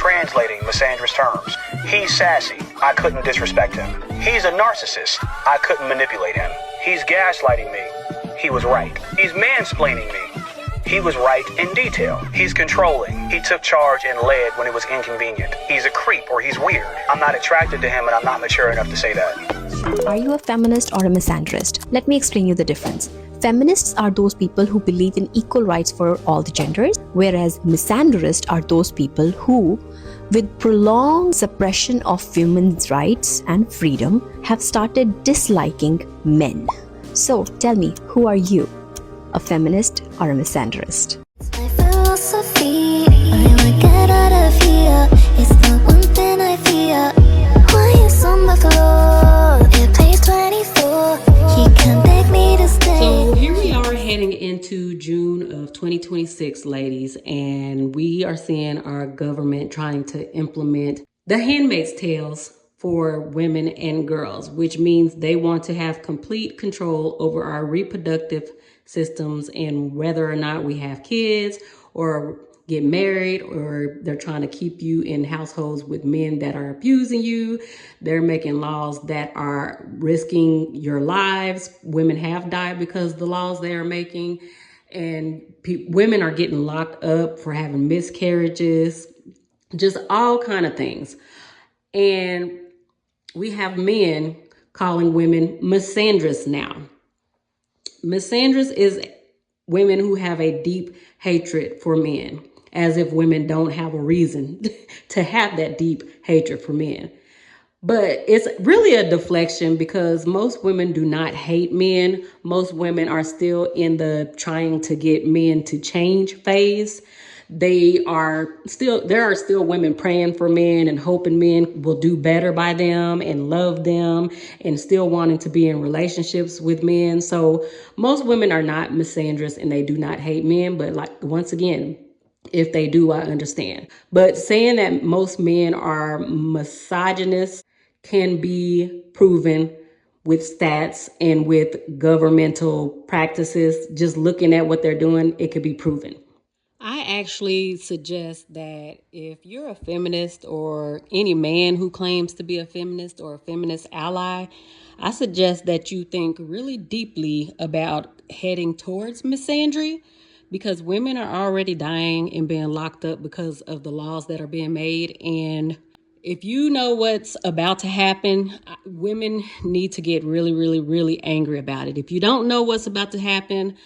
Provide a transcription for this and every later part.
translating misandrous terms. He's sassy. I couldn't disrespect him. He's a narcissist. I couldn't manipulate him. He's gaslighting me. He was right. He's mansplaining me. He was right in detail. He's controlling. He took charge and led when it was inconvenient. He's a creep or he's weird. I'm not attracted to him and I'm not mature enough to say that. Are you a feminist or a misandrist? Let me explain you the difference. Feminists are those people who believe in equal rights for all the genders, whereas misandrists are those people who, with prolonged suppression of women's rights and freedom, have started disliking men. So tell me, who are you? A feminist or a misandrist? My philosophy, I will get out of here. It's the one thing I fear. Why is on the floor? It plays 24. He can't beg me to stay. So here we are heading into June of 2026, ladies, and we are seeing our government trying to implement the Handmaid's Tales for women and girls, which means they want to have complete control over our reproductive systems and whether or not we have kids or get married, or they're trying to keep you in households with men that are abusing you. They're making laws that are risking your lives. Women have died because of the laws they are making, and women are getting locked up for having miscarriages, just all kind of things. And we have men calling women misandrous now. Misandrous is women who have a deep hatred for men, as if women don't have a reason to have that deep hatred for men. But it's really a deflection because most women do not hate men. Most women are still in the trying to get men to change phase. There are still women praying for men and hoping men will do better by them and love them and still wanting to be in relationships with men. So most women are not misandrous and they do not hate men. But like, once again, if they do, I understand. But saying that most men are misogynist can be proven with stats and with governmental practices. Just looking at what they're doing, it could be proven. I actually suggest that if you're a feminist or any man who claims to be a feminist or a feminist ally, I suggest that you think really deeply about heading towards misandry, because women are already dying and being locked up because of the laws that are being made. And if you know what's about to happen, women need to get really, really, really angry about it. If you don't know what's about to happen,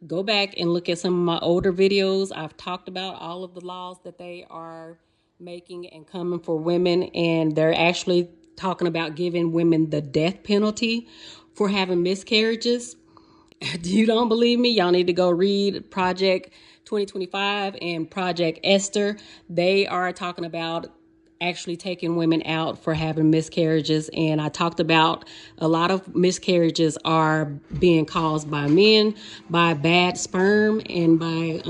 go back and look at some of my older videos. I've talked about all of the laws that they are making and coming for women, and they're actually talking about giving women the death penalty for having miscarriages. If you don't believe me, y'all need to go read Project 2025 and Project Esther. They are talking about actually taking women out for having miscarriages. And I talked about a lot of miscarriages are being caused by men, by bad sperm and by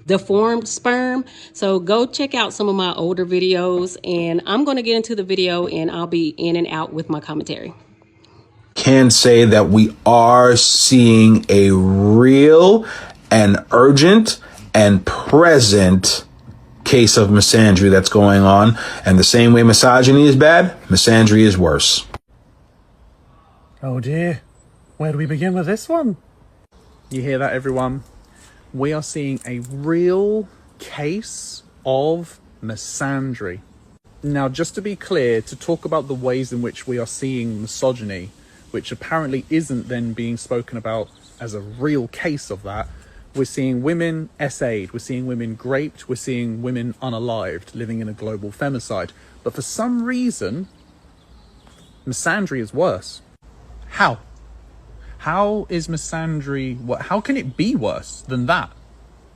deformed sperm. So go check out some of my older videos, and I'm going to get into the video and I'll be in and out with my commentary. Can say that we are seeing a real and urgent and present case of misandry that's going on. And the same way misogyny is bad, misandry is worse. Oh dear, where do we begin with this one? You hear that, everyone? We are seeing a real case of misandry. Now, just to be clear, to talk about the ways in which we are seeing misogyny, which apparently isn't then being spoken about as a real case of that, we're seeing women SA'd, we're seeing women raped, we're seeing women unalived, living in a global femicide. But for some reason, misandry is worse. How? How is misandry, how can it be worse than that?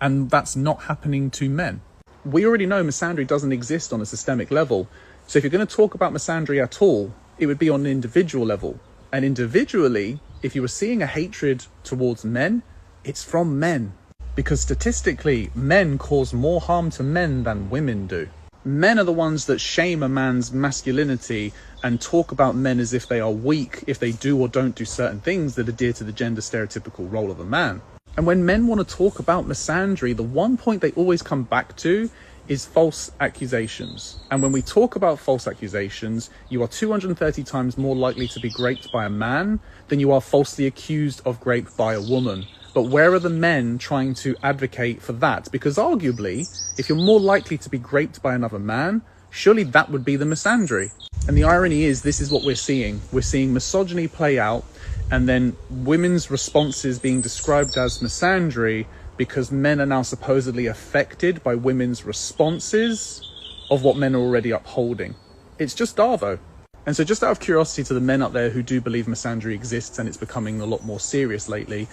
And that's not happening to men. We already know misandry doesn't exist on a systemic level. So if you're going to talk about misandry at all, it would be on an individual level. And individually, if you were seeing a hatred towards men, it's from men. Because statistically, men cause more harm to men than women do. Men are the ones that shame a man's masculinity and talk about men as if they are weak if they do or don't do certain things that adhere to the gender stereotypical role of a man. And when men want to talk about misandry, the one point they always come back to is false accusations. And when we talk about false accusations, you are 230 times more likely to be raped by a man than you are falsely accused of rape by a woman. But where are the men trying to advocate for that? Because arguably, if you're more likely to be raped by another man, surely that would be the misandry. And the irony is, this is what we're seeing. We're seeing misogyny play out, and then women's responses being described as misandry because men are now supposedly affected by women's responses of what men are already upholding. It's just Darvo. And so just out of curiosity to the men out there who do believe misandry exists and it's becoming a lot more serious lately,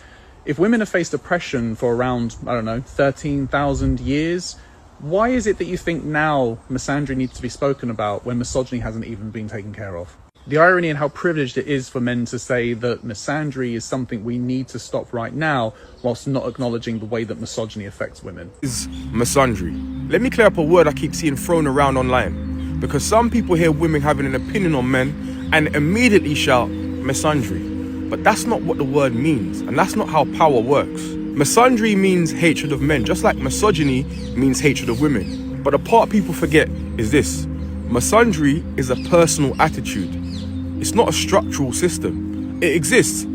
if women have faced oppression for around, 13,000 years, why is it that you think now misandry needs to be spoken about when misogyny hasn't even been taken care of? The irony in how privileged it is for men to say that misandry is something we need to stop right now, whilst not acknowledging the way that misogyny affects women. Is misandry. Let me clear up a word I keep seeing thrown around online, because some people hear women having an opinion on men and immediately shout misandry. But that's not what the word means, and that's not how power works. Misandry means hatred of men, just like misogyny means hatred of women. But the part people forget is this: misandry is a personal attitude. It's not a structural system. It exists,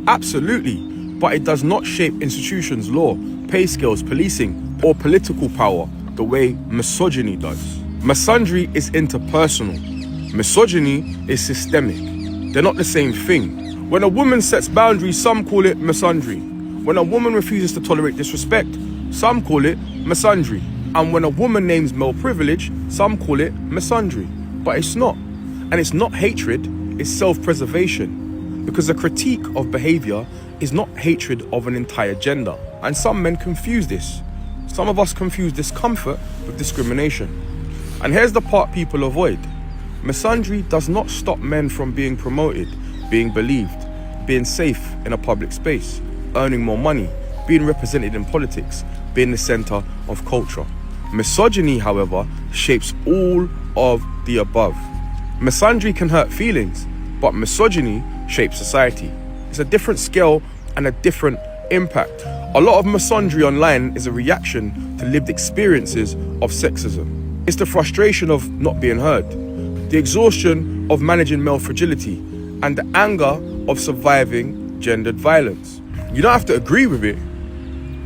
absolutely, but it does not shape institutions, law, pay scales, policing, or political power the way misogyny does. Misandry is interpersonal. Misogyny is systemic. They're not the same thing. When a woman sets boundaries, some call it misandry. When a woman refuses to tolerate disrespect, some call it misandry. And when a woman names male privilege, some call it misandry. But it's not. And it's not hatred, it's self-preservation. Because a critique of behavior is not hatred of an entire gender. And some men confuse this. Some of us confuse discomfort with discrimination. And here's the part people avoid. Misandry does not stop men from being promoted, being believed, being safe in a public space, earning more money, being represented in politics, being the center of culture. Misogyny, however, shapes all of the above. Misandry can hurt feelings, but misogyny shapes society. It's a different scale and a different impact. A lot of misandry online is a reaction to lived experiences of sexism. It's the frustration of not being heard, the exhaustion of managing male fragility, and the anger of surviving gendered violence. You don't have to agree with it,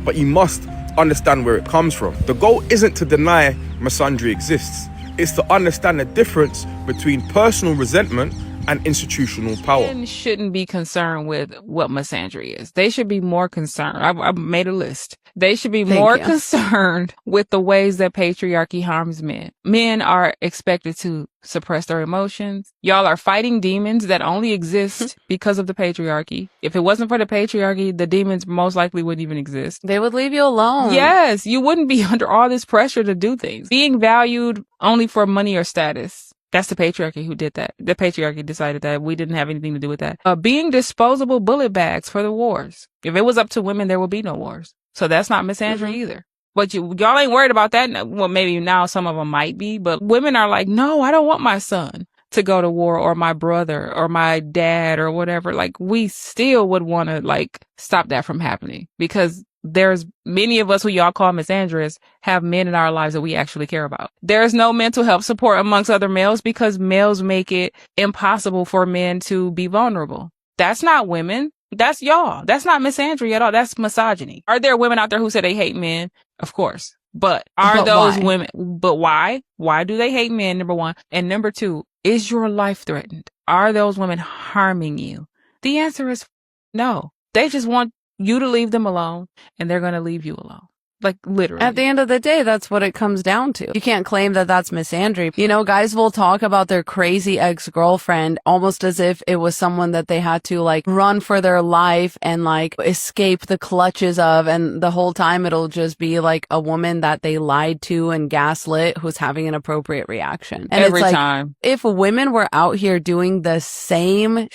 but you must understand where it comes from. The goal isn't to deny misandry exists. It's to understand the difference between personal resentment and institutional power. Men shouldn't be concerned with what misandry is. They should be more concerned. I've made a list. They should be more concerned with the ways that patriarchy harms men. Men are expected to suppress their emotions. Y'all are fighting demons that only exist because of the patriarchy. If it wasn't for the patriarchy, the demons most likely wouldn't even exist. They would leave you alone. Yes, you wouldn't be under all this pressure to do things. Being valued only for money or status. That's the patriarchy who did that. The patriarchy decided that. We didn't have anything to do with that. Being disposable bullet bags for the wars. If it was up to women, there would be no wars. So that's not misandry either. But y'all ain't worried about that. Well, maybe now some of them might be, but women are like, no, I don't want my son to go to war, or my brother or my dad or whatever. Like, we still would want to stop that from happening, because there's many of us who y'all call misandrous have men in our lives that we actually care about. There's no mental health support amongst other males because males make it impossible for men to be vulnerable. That's not women. That's y'all. That's not misandry at all. That's misogyny. Are there women out there who say they hate men? Of course. But those women, but why? Why do they hate men? Number one. And number two, is your life threatened? Are those women harming you? The answer is no. They just want you to leave them alone, and they're going to leave you alone. Like, literally. At the end of the day, that's what it comes down to. You can't claim that that's misandry. You know, guys will talk about their crazy ex-girlfriend almost as if it was someone that they had to run for their life and escape the clutches of. And the whole time it'll just be a woman that they lied to and gaslit who's having an appropriate reaction. And every time. If women were out here doing the same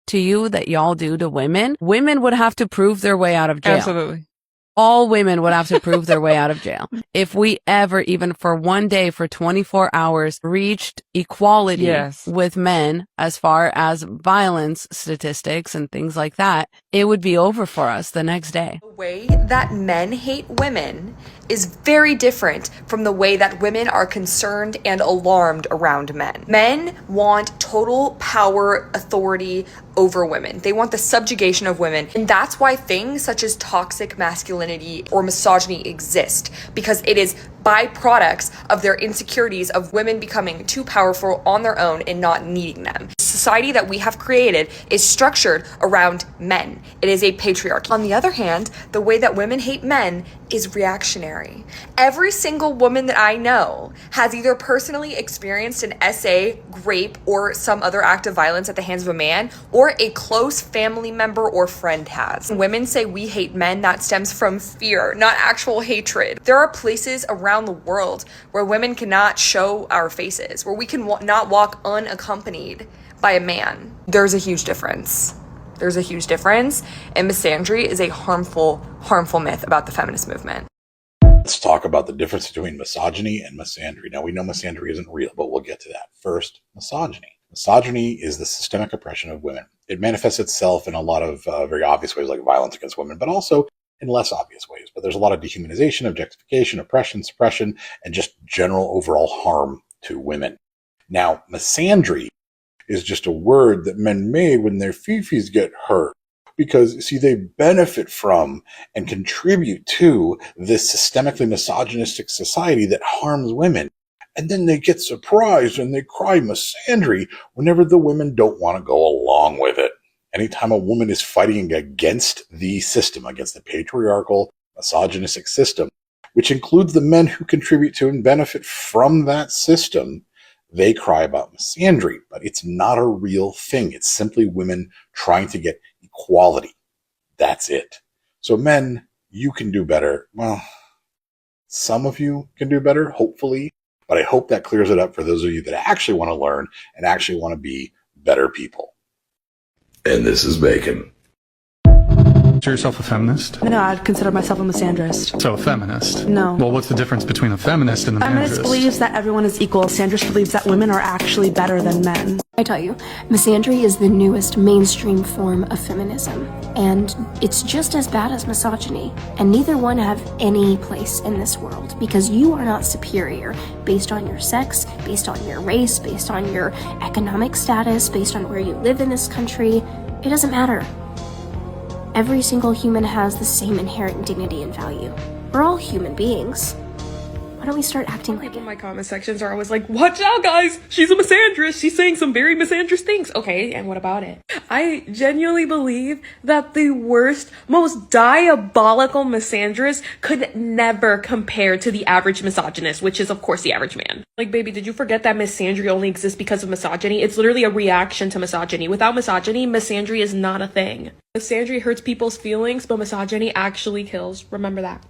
to you that y'all do to women, women would have to prove their way out of jail. Absolutely. All women would have to prove their way out of jail. If we ever, even for one day, for 24 hours, reached equality with men as far as violence statistics and things like that, it would be over for us the next day. The way that men hate women is very different from the way that women are concerned and alarmed around men. Men want total power, authority over women. They want the subjugation of women. And that's why things such as toxic masculinity or misogyny exist, because it is byproducts of their insecurities of women becoming too powerful on their own and not needing them. The society that we have created is structured around men. It is a patriarchy. On the other hand, the way that women hate men is reactionary. Every single woman that I know has either personally experienced an SA, rape, or some other act of violence at the hands of a man, or a close family member or friend has. When women say we hate men, that stems from fear, not actual hatred. There are places around the world where women cannot show our faces, where we can not walk unaccompanied by a man. There's a huge difference. There's a huge difference, and misandry is a harmful myth about the feminist movement. Let's talk about the difference between misogyny and misandry. Now, we know misandry isn't real, but we'll get to that. First, misogyny. Misogyny is the systemic oppression of women. It manifests itself in a lot of very obvious ways, like violence against women, but also in less obvious ways. But there's a lot of dehumanization, objectification, oppression, suppression, and just general overall harm to women. Now, misandry is just a word that men made when their fifis get hurt, because, see, they benefit from and contribute to this systemically misogynistic society that harms women. And then they get surprised and they cry misandry whenever the women don't want to go along with it. Anytime a woman is fighting against the system, against the patriarchal, misogynistic system, which includes the men who contribute to and benefit from that system, they cry about misandry. But it's not a real thing. It's simply women trying to get equality. That's it. So men, you can do better. Well, some of you can do better, hopefully. But I hope that clears it up for those of you that actually want to learn and actually want to be better people. And this is Bacon. Consider yourself a feminist? No, I'd consider myself a misandrist. So a feminist? No. Well, what's the difference between a feminist and a Feminist believes that everyone is equal. Misandrist believes that women are actually better than men. I tell you, misandry is the newest mainstream form of feminism, and it's just as bad as misogyny, and neither one have any place in this world, because you are not superior based on your sex, based on your race, based on your economic status, based on where you live in this country. It doesn't matter. Every single human has the same inherent dignity and value. We're all human beings. Why don't we start acting like People in my comment sections are always like, watch out guys, she's a misandrist, she's saying some very misandrist things. Okay, and what about it? I genuinely believe that the worst, most diabolical misandrist could never compare to the average misogynist, which is of course the average man. Like, baby, did you forget that misandry only exists because of misogyny? It's literally a reaction to misogyny. Without misogyny, misandry is not a thing. Misandry hurts people's feelings, but misogyny actually kills. Remember that.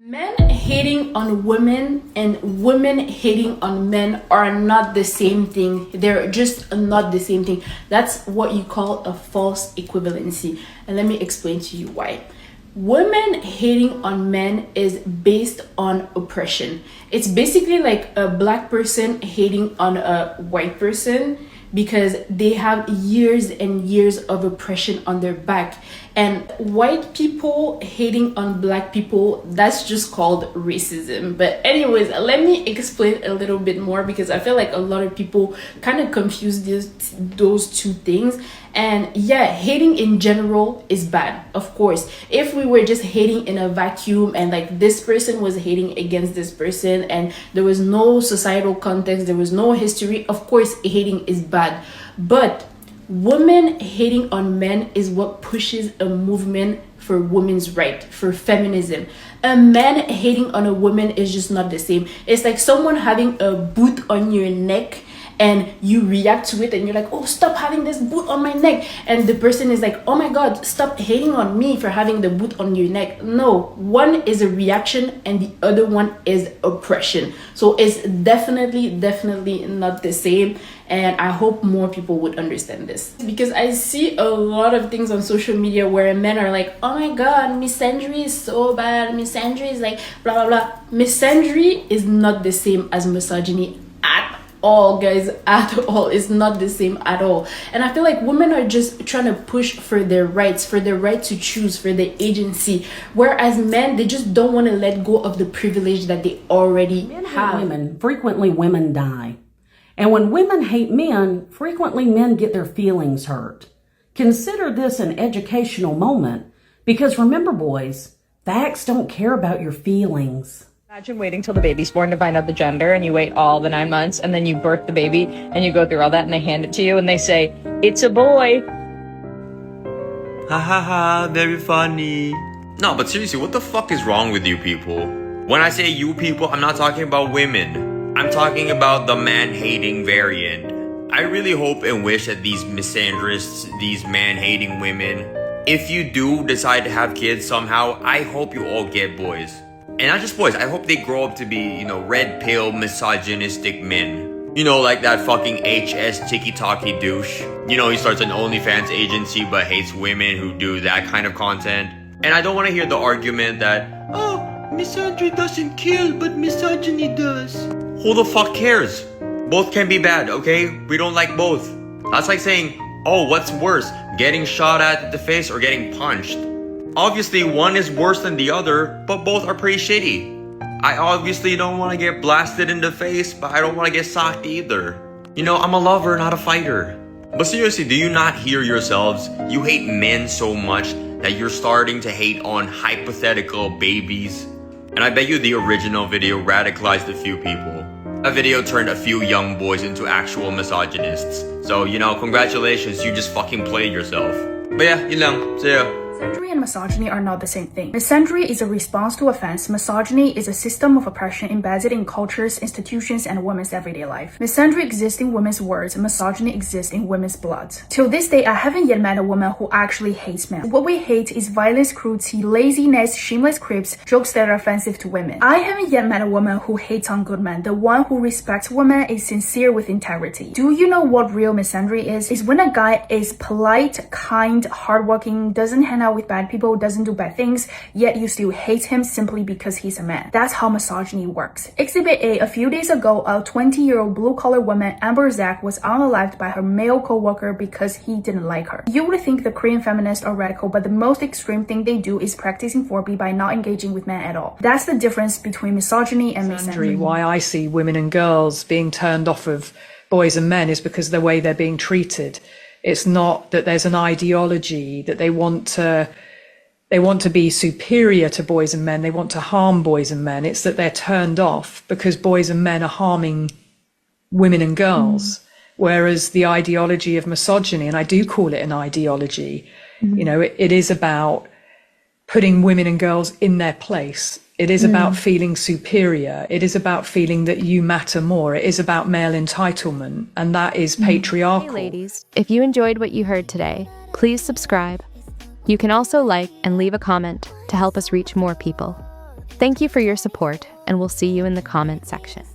Men hating on women and women hating on men are not the same thing. They're just not the same thing. That's what you call a false equivalency. And let me explain to you why. Women hating on men is based on oppression. It's basically like a black person hating on a white person because they have years and years of oppression on their back. And white people hating on black people, that's just called racism. But anyways, let me explain a little bit more, because I feel like a lot of people kind of confuse those two things. And yeah, hating in general is bad, of course. If we were just hating in a vacuum and like this person was hating against this person and there was no societal context, there was no history, of course hating is bad. But women hating on men is what pushes a movement for women's right, for feminism. A man hating on a woman is just not the same. It's like someone having a boot on your neck and you react to it and you're like, oh, stop having this boot on my neck. And the person is like, oh my God, stop hating on me for having the boot on your neck. No, one is a reaction and the other one is oppression. So it's definitely not the same. And I hope more people would understand this, because I see a lot of things on social media where men are like, oh my God, misandry is so bad. Misandry is like blah, blah, blah. Misandry is not the same as misogyny at all, guys, at all. It's not the same at all. And I feel like women are just trying to push for their rights, for their right to choose, for their agency, whereas men, they just don't want to let go of the privilege that they already have. Women, frequently women die. And when women hate men, frequently men get their feelings hurt. Consider this an educational moment, because remember, boys, facts don't care about your feelings. Imagine waiting till the baby's born to find out the gender, and you wait all the 9 months, and then you birth the baby, and you go through all that, and they hand it to you, and they say, "It's a boy." Ha ha ha, very funny. No, but seriously, what the fuck is wrong with you people? When I say you people, I'm not talking about women. I'm talking about the man-hating variant. I really hope and wish that these misandrists, these man-hating women, if you do decide to have kids somehow, I hope you all get boys. And not just boys, I hope they grow up to be, red pill, misogynistic men. Like that fucking HS tiki-taki douche. He starts an OnlyFans agency but hates women who do that kind of content. And I don't want to hear the argument that, oh, misandry doesn't kill, but misogyny does. Who the fuck cares? Both can be bad, okay? We don't like both. That's like saying, oh, what's worse, getting shot at the face or getting punched? Obviously, one is worse than the other, but both are pretty shitty. I obviously don't want to get blasted in the face, but I don't want to get socked either. I'm a lover, not a fighter. But seriously, do you not hear yourselves? You hate men so much that you're starting to hate on hypothetical babies. And I bet you the original video radicalized a few people. That video turned a few young boys into actual misogynists. So, congratulations, you just fucking played yourself. But yeah, yun lang. See ya. Misandry and misogyny are not the same thing. Misandry is a response to offense. Misogyny is a system of oppression embedded in cultures, institutions, and women's everyday life. Misandry exists in women's words, and misogyny exists in women's blood. Till this day, I haven't yet met a woman who actually hates men. What we hate is violence, cruelty, laziness, shameless quips, jokes that are offensive to women. I haven't yet met a woman who hates on good men. The one who respects women is sincere with integrity. Do you know what real misandry is? Is when a guy is polite, kind, hardworking, doesn't hang out with bad people, doesn't do bad things, yet you still hate him simply because he's a man. That's how misogyny works. Exhibit A few days ago, a 20-year-old blue-collar woman, Amber Zach, was unalived by her male co-worker because he didn't like her. You would think the Korean feminists are radical, but the most extreme thing they do is practicing 4B by not engaging with men at all. That's the difference between misogyny and misandry. Why I see women and girls being turned off of boys and men is because of the way they're being treated. It's not that there's an ideology that they want to be superior to boys and men. They want to harm boys and men. It's that they're turned off because boys and men are harming women and girls. Whereas the ideology of misogyny, and I do call it an ideology, it is about putting women and girls in their place. It is about feeling superior. It is about feeling that you matter more. It is about male entitlement, and that is patriarchal. Hey ladies, if you enjoyed what you heard today, please subscribe. You can also like and leave a comment to help us reach more people. Thank you for your support, and we'll see you in the comment section.